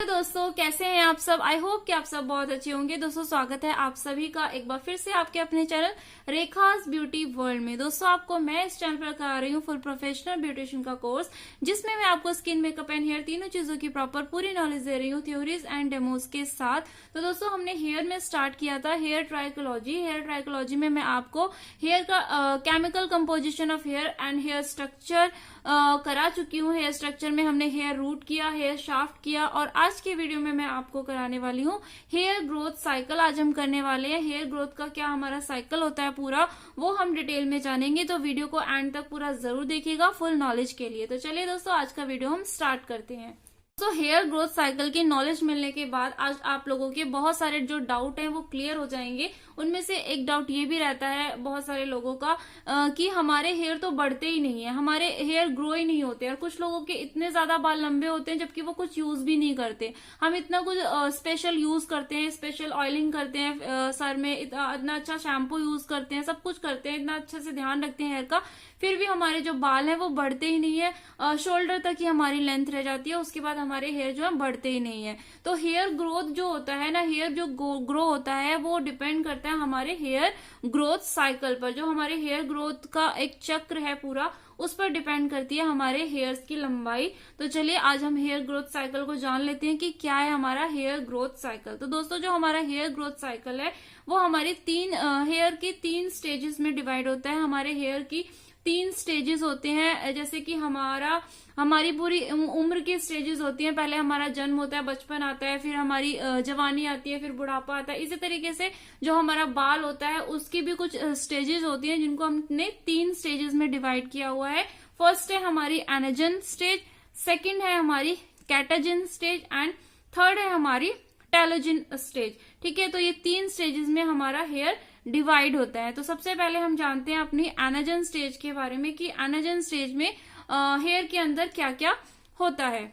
दोस्तों, कैसे हैं आप सब। आई होप कि आप सब बहुत अच्छे होंगे। दोस्तों स्वागत है आप सभी का एक बार फिर से आपके अपने चैनल रेखास ब्यूटी वर्ल्ड में। दोस्तों आपको मैं इस चैनल पर करा रही हूँ फुल प्रोफेशनल ब्यूटिशियन का कोर्स, जिसमें मैं आपको स्किन, मेकअप एंड हेयर तीनों चीजों की प्रॉपर पूरी नॉलेज दे रही हूँ, थ्योरीज एंड डेमोज के साथ। तो दोस्तों हमने हेयर में स्टार्ट किया था हेयर ट्राइकोलॉजी। हेयर ट्राइकोलॉजी में मैं आपको हेयर का chemical composition of hair and hair structure करा चुकी हूँ। हेयर स्ट्रक्चर में हमने हेयर रूट किया, हेयर शाफ्ट किया, और आज के वीडियो में मैं आपको कराने वाली हूँ हेयर ग्रोथ साइकिल। आज हम करने वाले हैं हेयर ग्रोथ का क्या हमारा साइकिल होता है पूरा, वो हम डिटेल में जानेंगे। तो वीडियो को एंड तक पूरा जरूर देखिएगा फुल नॉलेज के लिए। तो चलिए दोस्तों आज का वीडियो हम स्टार्ट करते हैं। तो हेयर ग्रोथ साइकिल की नॉलेज मिलने के बाद आज आप लोगों के बहुत सारे जो डाउट हैं वो क्लियर हो जाएंगे। उनमें से एक डाउट ये भी रहता है बहुत सारे लोगों का कि हमारे हेयर तो बढ़ते ही नहीं है, हमारे हेयर ग्रो ही नहीं होते। और कुछ लोगों के इतने ज्यादा बाल लंबे होते हैं जबकि वो कुछ यूज भी नहीं करते। हम इतना कुछ स्पेशल यूज करते हैं, स्पेशल ऑयलिंग करते हैं सर में, इतना अच्छा शैम्पू यूज करते हैं, सब कुछ करते हैं, इतना अच्छे से ध्यान रखते हैं हेयर का, फिर भी हमारे जो बाल हैं वो बढ़ते ही नहीं है। शोल्डर तक ही हमारी लेंथ रह जाती है, उसके बाद हमारे हेयर जो है बढ़ते ही नहीं है। तो हेयर ग्रोथ जो होता है ना, हेयर जो ग्रो होता है वो डिपेंड करता है हमारे हेयर ग्रोथ साइकिल पर। जो हमारे हेयर ग्रोथ का एक चक्र है पूरा, उस पर डिपेंड करती है हमारे हेयर्स की लंबाई। तो चलिए आज हम हेयर ग्रोथ साइकिल को जान लेते हैं कि क्या है हमारा हेयर ग्रोथ साइकिल। तो दोस्तों जो हमारा हेयर ग्रोथ साइकिल है वो हमारी हेयर की 3 स्टेजेस में डिवाइड होता है। हमारे हेयर की 3 स्टेजेस होते हैं, जैसे कि हमारी पूरी उम्र की स्टेजेस होती हैं। पहले हमारा जन्म होता है, बचपन आता है, फिर हमारी जवानी आती है, फिर बुढ़ापा आता है। इसी तरीके से जो हमारा बाल होता है उसकी भी कुछ स्टेजेस होती हैं, जिनको हमने 3 स्टेजेस में डिवाइड किया हुआ है। फर्स्ट है हमारी एनाजन स्टेज, सेकेंड है हमारी कैटाजन स्टेज, एंड थर्ड है हमारी टेलोजन स्टेज। ठीक है, तो ये 3 स्टेजेस में हमारा हेयर डिवाइड होता है। तो सबसे पहले हम जानते हैं अपनी एनाजन स्टेज के बारे में कि एनाजन स्टेज में हेयर के अंदर क्या क्या होता है।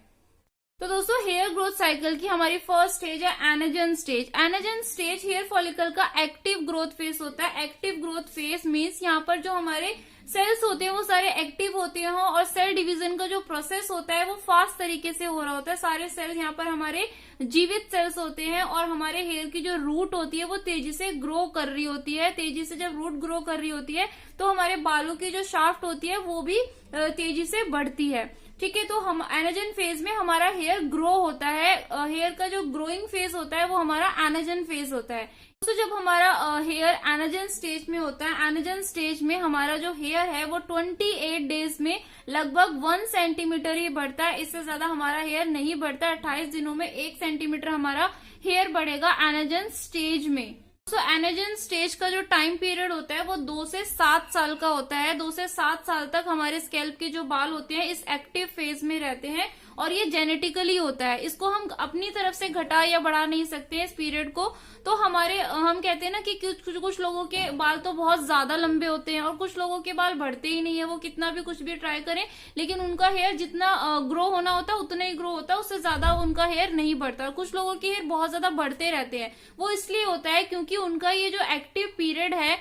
तो दोस्तों हेयर ग्रोथ साइकिल की हमारी फर्स्ट स्टेज है anagen stage. Anagen stage hair follicle का एक्टिव ग्रोथ फेज होता है। एक्टिव ग्रोथ फेज मीन्स यहाँ पर जो हमारे सेल्स होते हैं वो सारे एक्टिव होते हैं और सेल डिवीजन का जो प्रोसेस होता है वो फास्ट तरीके से हो रहा होता है। सारे सेल्स यहाँ पर हमारे जीवित सेल्स होते हैं और हमारे हेयर की जो रूट होती है वो तेजी से ग्रो कर रही होती है। तेजी से जब रूट ग्रो कर रही होती है तो हमारे बालों की जो शाफ्ट होती है वो भी तेजी से बढ़ती है। ठीक है, तो हम एनाजन फेज में हमारा हेयर ग्रो होता है। हेयर का जो ग्रोइंग फेज होता है वो हमारा एनाजन फेज होता है। तो जब हमारा हेयर एनाजन स्टेज में होता है, एनाजन स्टेज में हमारा जो हेयर है वो 28 डेज में लगभग 1 सेंटीमीटर ही बढ़ता है। इससे ज्यादा हमारा हेयर नहीं बढ़ता। 28 दिनों में 1 सेंटीमीटर हमारा हेयर बढ़ेगा एनाजन स्टेज में। तो एनाजन स्टेज का जो टाइम पीरियड होता है वो 2 से 7 साल का होता है। 2 से 7 साल तक हमारे स्कैल्प के जो बाल होते हैं इस एक्टिव फेज में रहते हैं और ये जेनेटिकली होता है। इसको हम अपनी तरफ से घटा या बढ़ा नहीं सकते इस पीरियड को। तो हम कहते हैं ना कि कुछ लोगों के बाल तो बहुत ज्यादा लंबे होते हैं और कुछ लोगों के बाल बढ़ते ही नहीं है। वो कितना भी कुछ भी ट्राई करें लेकिन उनका हेयर जितना ग्रो होना होता है उतना ही ग्रो होता है, उससे ज्यादा उनका हेयर नहीं बढ़ता। और कुछ लोगों के हेयर बहुत ज्यादा बढ़ते रहते हैं। वो इसलिए होता है क्योंकि उनका ये जो एक्टिव पीरियड है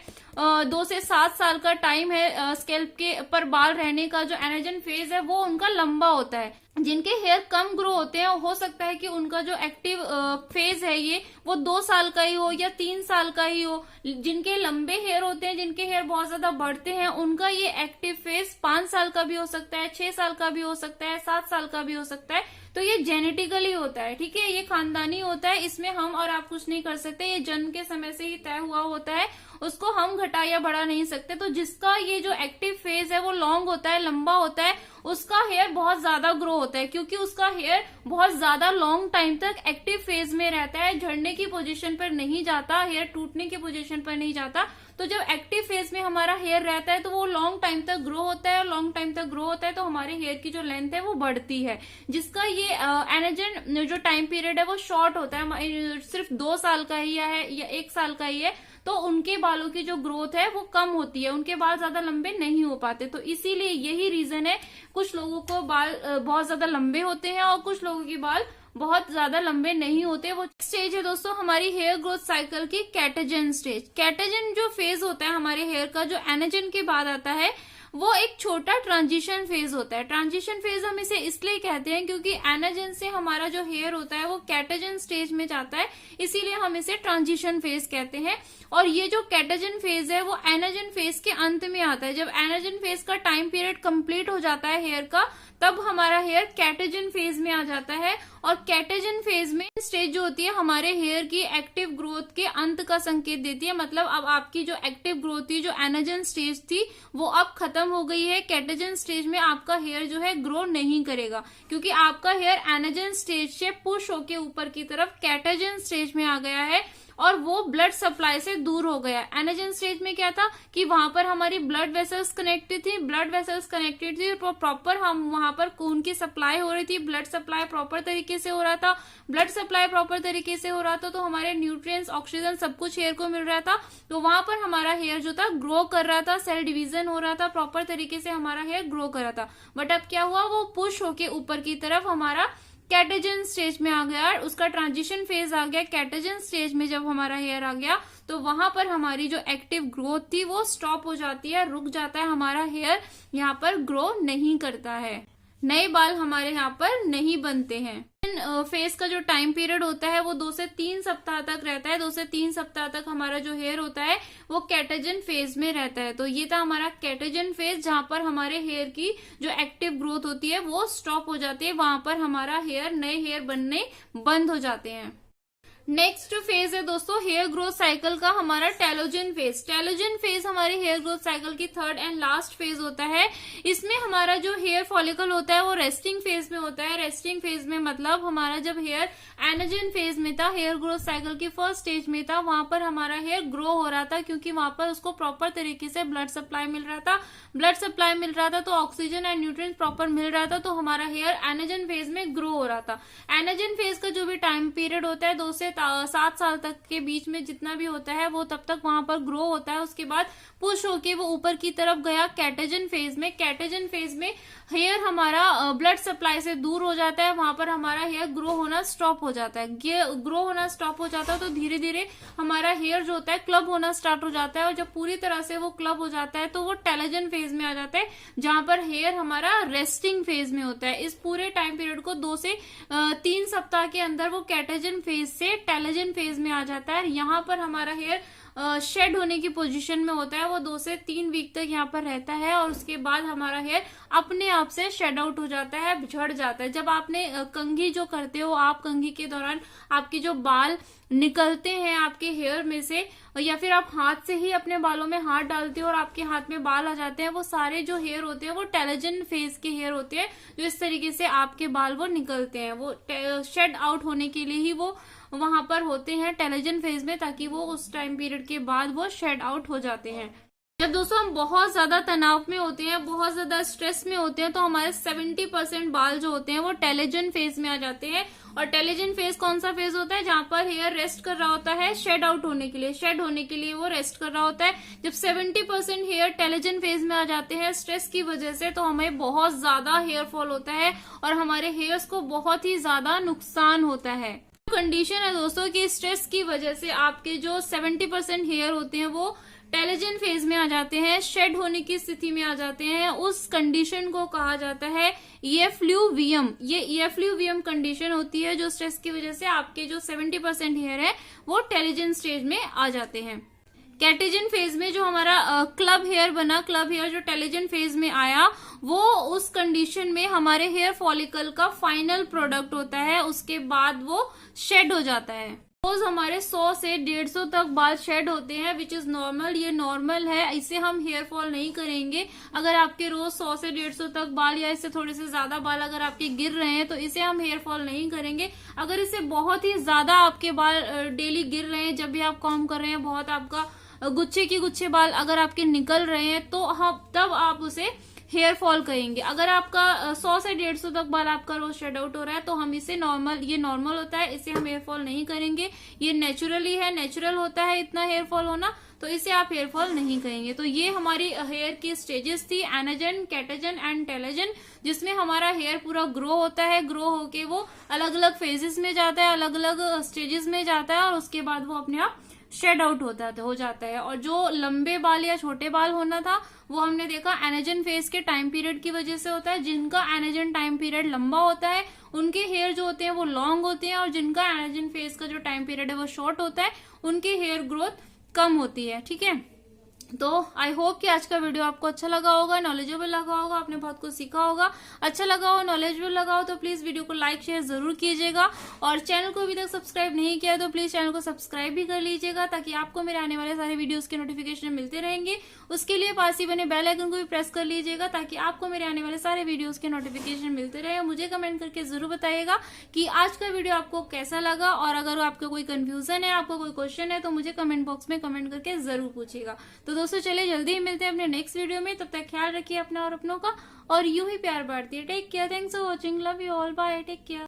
2 से 7 साल का टाइम है स्कैल्प के पर बाल रहने का, जो एनाजन फेज है वो उनका लंबा होता है। जिनके हेयर कम ग्रो होते हैं हो सकता है कि उनका जो एक्टिव फेज है ये वो 2 साल का ही हो या 3 साल का ही हो। जिनके लंबे हेयर होते हैं, जिनके हेयर बहुत ज्यादा बढ़ते हैं, उनका ये एक्टिव फेज 5 साल का भी हो सकता है, 6 साल का भी हो सकता है, 7 साल का भी हो सकता है। तो ये जेनेटिकली होता है। ठीक है, ये खानदानी होता है, इसमें हम और आप कुछ नहीं कर सकते। ये जन्म के समय से ही तय हुआ होता है, उसको हम घटा या बढ़ा नहीं सकते। तो जिसका ये जो एक्टिव फेज है वो लॉन्ग होता है, लंबा होता है, उसका हेयर बहुत ज्यादा ग्रो होता है क्योंकि उसका हेयर बहुत ज्यादा लॉन्ग टाइम तक एक्टिव फेज में रहता है, झड़ने की पोजीशन पर नहीं जाता, हेयर टूटने की पोजीशन पर नहीं जाता। तो जब एक्टिव फेज में हमारा हेयर रहता है तो वो लॉन्ग टाइम तक ग्रो होता है और लॉन्ग टाइम तक ग्रो होता है तो हमारे हेयर की जो लेंथ है वो बढ़ती है। जिसका ये एनाजन जो टाइम पीरियड है वो शॉर्ट होता है, सिर्फ 2 साल का ही है या 1 साल का ही है, तो उनके बालों की जो ग्रोथ है वो कम होती है, उनके बाल ज्यादा लंबे नहीं हो पाते। तो इसीलिए यही रीजन है कुछ लोगों को बाल बहुत ज्यादा लंबे होते हैं और कुछ लोगों के बाल बहुत ज्यादा लंबे नहीं होते। वो स्टेज है दोस्तों हमारी हेयर ग्रोथ साइकिल की कैटाजन स्टेज। कैटाजन जो फेज होता है हमारे हेयर का, जो एनाजन के बाद आता है, वो एक छोटा ट्रांजिशन फेज होता है। ट्रांजिशन फेज हम इसे इसलिए कहते हैं क्योंकि एनाजन से हमारा जो हेयर होता है वो कैटाजन स्टेज में जाता है, इसीलिए हम इसे ट्रांजिशन फेज कहते हैं। और ये जो कैटाजन फेज है वो एनाजन फेज के अंत में आता है। जब एनाजन फेज का टाइम पीरियड कंप्लीट हो जाता है हेयर का, तब हमारा हेयर कैटाजन फेज में आ जाता है। और कैटाजन फेज में स्टेज जो होती है हमारे हेयर की एक्टिव ग्रोथ के अंत का संकेत देती है। मतलब अब आपकी जो एक्टिव ग्रोथ थी, जो एनाजन स्टेज थी, वो अब खत्म हो गई है। कैटाजन स्टेज में आपका हेयर जो है ग्रो नहीं करेगा, क्योंकि आपका हेयर एनाजन स्टेज से पुश होके ऊपर की तरफ कैटाजन स्टेज में आ गया है और वो ब्लड सप्लाई से दूर हो गया। एनाजन स्टेज में क्या था कि वहां पर हमारी ब्लड वेसल्स कनेक्टेड थी, तो प्रॉपर हम वहां पर खून की सप्लाई हो रही थी, ब्लड सप्लाई प्रॉपर तरीके से हो रहा था। ब्लड सप्लाई प्रॉपर तरीके से हो रहा था तो हमारे न्यूट्रिएंट्स, ऑक्सीजन सब कुछ हेयर को मिल रहा था, तो वहां पर हमारा हेयर जो था ग्रो कर रहा था, सेल डिवीजन हो रहा था, प्रॉपर तरीके से हमारा हेयर ग्रो कर रहा था। बट अब क्या हुआ, वो पुश होके ऊपर की तरफ हमारा कैटाजन स्टेज में आ गया, उसका ट्रांजिशन फेज आ गया। कैटाजन स्टेज में जब हमारा हेयर आ गया तो वहां पर हमारी जो एक्टिव ग्रोथ थी वो स्टॉप हो जाती है, रुक जाता है, हमारा हेयर यहाँ पर ग्रो नहीं करता है, नए बाल हमारे यहाँ पर नहीं बनते हैं। फेज का जो टाइम पीरियड होता है वो 2 से 3 सप्ताह तक रहता है। 2 से 3 सप्ताह तक हमारा जो हेयर होता है वो कैटाजन फेज में रहता है। तो ये था हमारा कैटाजन फेज, जहां पर हमारे हेयर की जो एक्टिव ग्रोथ होती है वो स्टॉप हो जाती है, वहां पर हमारा हेयर, नए हेयर बनने बंद हो जाते हैं। नेक्स्ट फेज है दोस्तों हेयर ग्रोथ साइकिल का हमारा टेलोजन फेज। टेलोजन फेज हमारे हेयर ग्रोथ साइकिल की थर्ड एंड लास्ट फेज होता है। इसमें हमारा जो हेयर फॉलिकल होता है वो रेस्टिंग फेज में होता है। रेस्टिंग फेज में मतलब हमारा जब हेयर एनाजन फेज में था, हेयर ग्रोथ साइकिल की फर्स्ट स्टेज में था, वहां पर हमारा हेयर ग्रो हो रहा था, क्योंकि वहां पर उसको प्रॉपर तरीके से ब्लड सप्लाई मिल रहा था। ब्लड सप्लाई मिल रहा था तो ऑक्सीजन एंड न्यूट्रिएंट्स प्रॉपर मिल रहा था, तो हमारा हेयर एनाजन फेज में ग्रो हो रहा था। एनाजन फेज का जो भी टाइम पीरियड होता है 2 से 7 साल तक के बीच में जितना भी होता है वो तब तक वहां पर ग्रो होता है। उसके बाद पुश होके वो ऊपर की तरफ गया कैटाजन फेज में। कैटाजन फेज में हेयर हमारा ब्लड सप्लाई से दूर हो जाता है, वहां पर हमारा हेयर ग्रो होना स्टॉप हो जाता है। ग्रो होना स्टॉप हो जाता है तो धीरे धीरे हमारा हेयर जो होता है क्लब होना स्टार्ट हो जाता है, और जब पूरी तरह से वो क्लब हो जाता है तो वो टेलोजन फेज में आ जाता है, जहां पर हेयर हमारा रेस्टिंग फेज में होता है। इस पूरे टाइम पीरियड को 2 से 3 सप्ताह के अंदर वो कैटाजन फेज से टेलोजन फेज में आ जाता है। यहाँ पर हमारा हेयर शेड होने की पोजीशन में होता है, वो 2 से 3 वीक तक यहाँ पर रहता है, और उसके बाद हमारा हेयर अपने आप से शेड आउट हो जाता है, झड़ जाता है। जब आपने कंघी जो करते हो आप, कंघी के दौरान आपके जो बाल निकलते हैं आपके हेयर में से, या फिर आप हाथ से ही अपने बालों में हाथ डालते हो और आपके हाथ में बाल आ जाते हैं, वो सारे जो हेयर होते हैं वो टेलोजन फेज के हेयर होते हैं, जो इस तरीके से आपके बाल वो निकलते हैं। वो शेड आउट होने के लिए ही वो वहां पर होते हैं टेलोजन फेज में, ताकि वो उस टाइम पीरियड के बाद वो शेड आउट हो जाते हैं। जब दोस्तों हम बहुत ज्यादा तनाव में होते हैं, बहुत ज्यादा स्ट्रेस में होते हैं, तो हमारे 70% बाल जो होते हैं वो टेलोजन फेज में आ जाते हैं। और टेलोजन फेज कौन सा फेज होता है, जहां पर हेयर रेस्ट कर रहा होता है शेड आउट होने के लिए, शेड होने के लिए वो रेस्ट कर रहा होता है। जब 70% हेयर टेलोजन फेज में आ जाते हैं स्ट्रेस की वजह से, तो हमें बहुत ज्यादा हेयर फॉल होता है और हमारे हेयर्स को बहुत ही ज्यादा नुकसान होता है। कंडीशन है दोस्तों कि स्ट्रेस की वजह से आपके जो 70% हेयर होते हैं वो टेलोजन फेज में आ जाते हैं, शेड होने की स्थिति में आ जाते हैं। उस कंडीशन को कहा जाता है इफ्लूवियम। ये इफ्लूवियम कंडीशन होती है, जो स्ट्रेस की वजह से आपके जो 70% हेयर है वो टेलोजन स्टेज में आ जाते हैं। कैटाजन फेज में जो हमारा क्लब हेयर बना, क्लब हेयर जो टेलोजन फेज में आया, वो उस कंडीशन में हमारे हेयर फॉलिकल का फाइनल प्रोडक्ट होता है, उसके बाद वो शेड हो जाता है। रोज हमारे 100 से 150 तक बाल शेड होते हैं, विच इज नॉर्मल। ये नॉर्मल है, इसे हम हेयर फॉल नहीं करेंगे। अगर आपके रोज 100 से 150 तक बाल या इससे थोड़े से ज्यादा बाल अगर आपके गिर रहे हैं तो इसे हम हेयर फॉल नहीं करेंगे। अगर इससे बहुत ही ज्यादा आपके बाल डेली गिर रहे हैं, जब भी आप कॉम्ब कर रहे हैं, बहुत आपका गुच्छे की गुच्छे बाल अगर आपके निकल रहे हैं, तो हम तब आप उसे हेयर फॉल करेंगे। अगर आपका 100 से 150 तक बाल आपका रोज शेड आउट हो रहा है तो हम इसे नॉर्मल, ये नॉर्मल होता है, इसे हम हेयर फॉल नहीं करेंगे। ये नेचुरली है, नेचुरल होता है इतना हेयर फॉल होना, तो इसे आप हेयर फॉल नहीं करेंगे। तो ये हमारी हेयर की स्टेजेस थी, एनाजन, कैटाजन एंड टेलोजन, जिसमें हमारा हेयर पूरा ग्रो होता है। ग्रो होके वो अलग अलग फेजेस में जाता है, अलग अलग स्टेजेस में जाता है, और उसके बाद वो अपने आप शेड आउट हो जाता है। और जो लंबे बाल या छोटे बाल होना था वो हमने देखा एनेजन फेज के टाइम पीरियड की वजह से होता है। जिनका एनेजन टाइम पीरियड लंबा होता है उनके हेयर जो होते हैं वो लॉन्ग होते हैं, और जिनका एनेजन फेज का जो टाइम पीरियड है वो शॉर्ट होता है उनकी हेयर ग्रोथ कम होती है। ठीक है, तो आई होप कि आज का वीडियो आपको अच्छा लगा होगा, नॉलेजेबल लगा होगा, आपने बहुत कुछ सीखा होगा। अच्छा लगा हो, नॉलेजेबल लगा हो तो प्लीज वीडियो को लाइक शेयर जरूर कीजिएगा, और चैनल को अभी तक सब्सक्राइब नहीं किया तो प्लीज चैनल को सब्सक्राइब भी कर लीजिएगा, ताकि आपको मेरे आने वाले सारे वीडियोस के नोटिफिकेशन मिलते रहेंगे। उसके लिए पास ही बने बेल आइकन को भी प्रेस कर लीजिएगा, ताकि आपको मेरे आने वाले सारे वीडियोस के नोटिफिकेशन मिलते रहे। मुझे कमेंट करके जरूर बताइएगा कि आज का वीडियो आपको कैसा लगा, और अगर आपका कोई कंफ्यूजन है, आपको कोई क्वेश्चन है, तो मुझे कमेंट बॉक्स में कमेंट करके जरूर पूछिएगा। तो दोस्तों चलिए जल्दी ही मिलते हैं अपने नेक्स्ट वीडियो में, तब तक ख्याल रखिए अपना और अपनों का, और यूं ही प्यार बांटिए। Take care, thanks for watching, love you all, bye, take care.